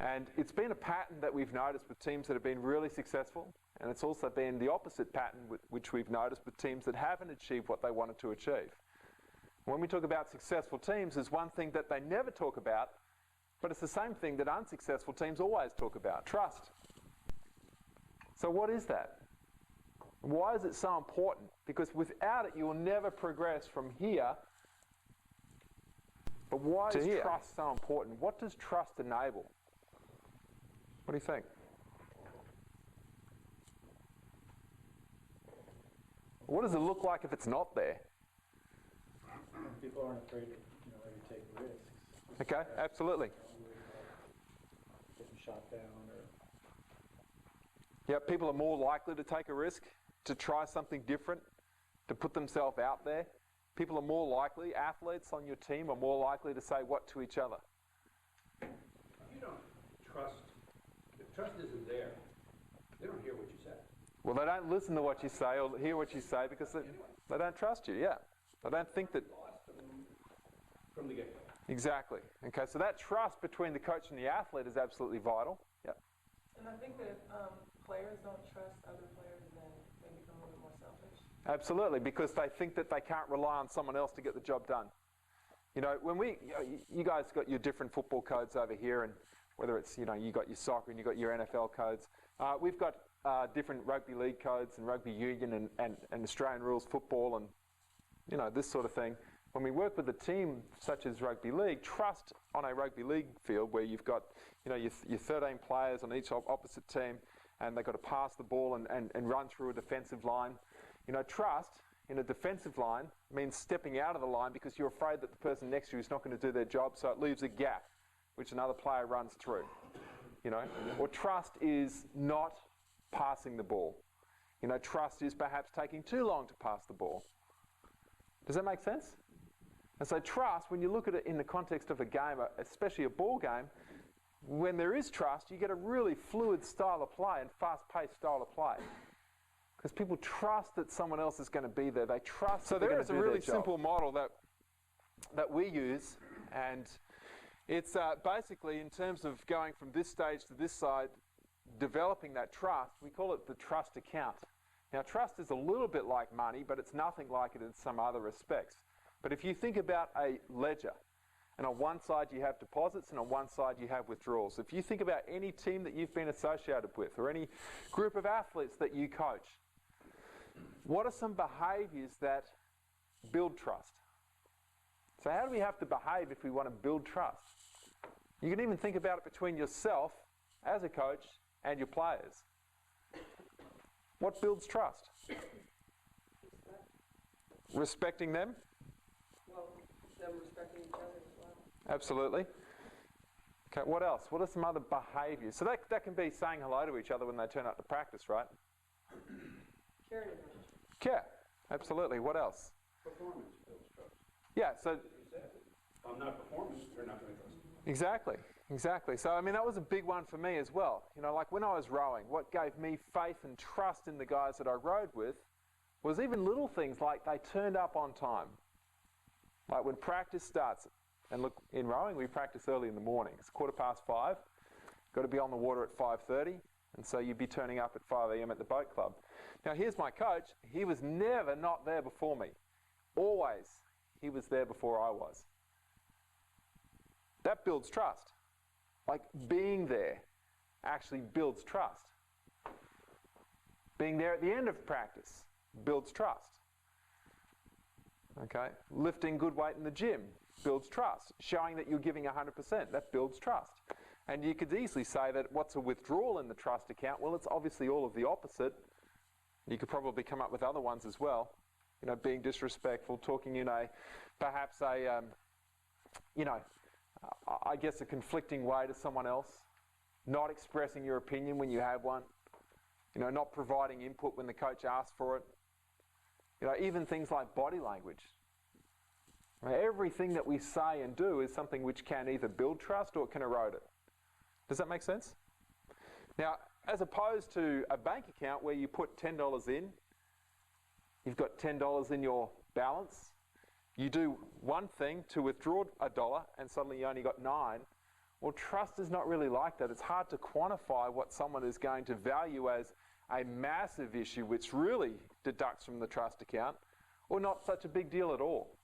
And it's been a pattern that we've noticed with teams that have been really successful, and it's also been the opposite pattern which we've noticed with teams that haven't achieved what they wanted to achieve. When we talk about successful teams, there's one thing that they never talk about, but it's the same thing that unsuccessful teams always talk about: trust. So what is that? Why is it so important? Because without it, you will never progress from here. But why is trust so important? What does trust enable? What do you think? What does it look like if it's not there? People aren't afraid to, maybe take risks. Okay, absolutely. Getting shot down or... Yeah, people are more likely to take a risk, to try something different, to put themselves out there. People are more likely, athletes on your team are more likely to say what to each other? If you don't trust, if trust isn't there, they don't hear what you say. Well, they don't listen to what you say or hear what you say because they don't trust you, yeah. They don't think that... From the get-go. Exactly. Okay, so that trust between the coach and the athlete is absolutely vital. Yeah. And I think that if players don't trust other players, then they become a little more selfish. Absolutely, because they think that they can't rely on someone else to get the job done. When you guys got your different football codes over here, and whether it's, you got your soccer and you got your NFL codes. We've got different rugby league codes and rugby union and Australian rules football and, this sort of thing. When we work with a team such as rugby league, trust on a rugby league field where you've got, your 13 players on each opposite team, and they've got to pass the ball and run through a defensive line. Trust in a defensive line means stepping out of the line because you're afraid that the person next to you is not going to do their job, so it leaves a gap which another player runs through. Or trust is not passing the ball. Trust is perhaps taking too long to pass the ball. Does that make sense? And so trust, when you look at it in the context of a game, especially a ball game, when there is trust, you get a really fluid style of play and fast-paced style of play. Because people trust that someone else is going to be there. They trust that they're going to do their job. So there is a really simple model that we use, and it's basically in terms of going from this stage to this side, developing that trust. We call it the trust account. Now, trust is a little bit like money, but it's nothing like it in some other respects. But if you think about a ledger, and on one side you have deposits and on one side you have withdrawals. If you think about any team that you've been associated with or any group of athletes that you coach, what are some behaviours that build trust? So how do we have to behave if we want to build trust? You can even think about it between yourself as a coach and your players. What builds trust? Respecting them? Well, them respecting each other as well. Absolutely. Okay, what else? What are some other behaviours? So that can be saying hello to each other when they turn up to practice, right? Caring about each other. Care. Absolutely. What else? Performance builds trust. Yeah, so... You said, if I'm not performing, they're not going to trust me. Exactly. So, that was a big one for me as well. Like when I was rowing, what gave me faith and trust in the guys that I rowed with was even little things like they turned up on time. Like when practice starts, and look, in rowing we practice early in the morning. It's 5:15. Got to be on the water at 5:30, and so you'd be turning up at 5 a.m. at the boat club. Now here's my coach. He was never not there before me. Always he was there before I was. That builds trust. Like being there actually builds trust. Being there at the end of practice builds trust. Okay, lifting good weight in the gym builds trust. Showing that you're giving 100%, that builds trust. And you could easily say that what's a withdrawal in the trust account? Well, it's obviously all of the opposite. You could probably come up with other ones as well. Being disrespectful, talking in perhaps a conflicting way to someone else, not expressing your opinion when you have one, not providing input when the coach asks for it. Even things like body language. Everything that we say and do is something which can either build trust or it can erode it. Does that make sense? Now, as opposed to a bank account where you put $10 in, you've got $10 in your balance, you do one thing to withdraw $1 and suddenly you only got $9. Well, trust is not really like that. It's hard to quantify what someone is going to value as a massive issue which really deducts from the trust account, or not such a big deal at all.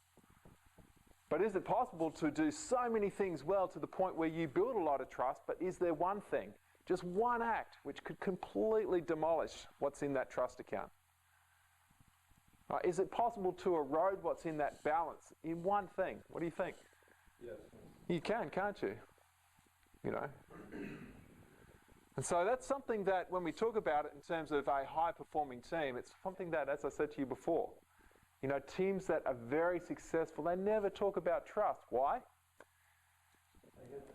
But is it possible to do so many things well to the point where you build a lot of trust, but is there one thing, just one act, which could completely demolish what's in that trust account? Is it possible to erode what's in that balance in one thing? What do you think? Yes. You can, can't you? You know. And so that's something that when we talk about it in terms of a high-performing team, it's something that, as I said to you before, you know, teams that are very successful, they never talk about trust. Why?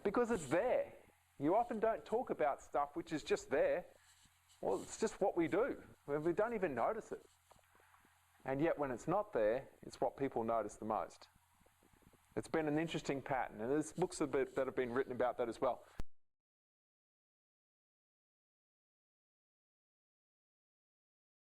Because it's there. You often don't talk about stuff which is just there. Well, it's just what we do. We don't even notice it. And yet when it's not there, it's what people notice the most. It's been an interesting pattern, and there's books that have been written about that as well.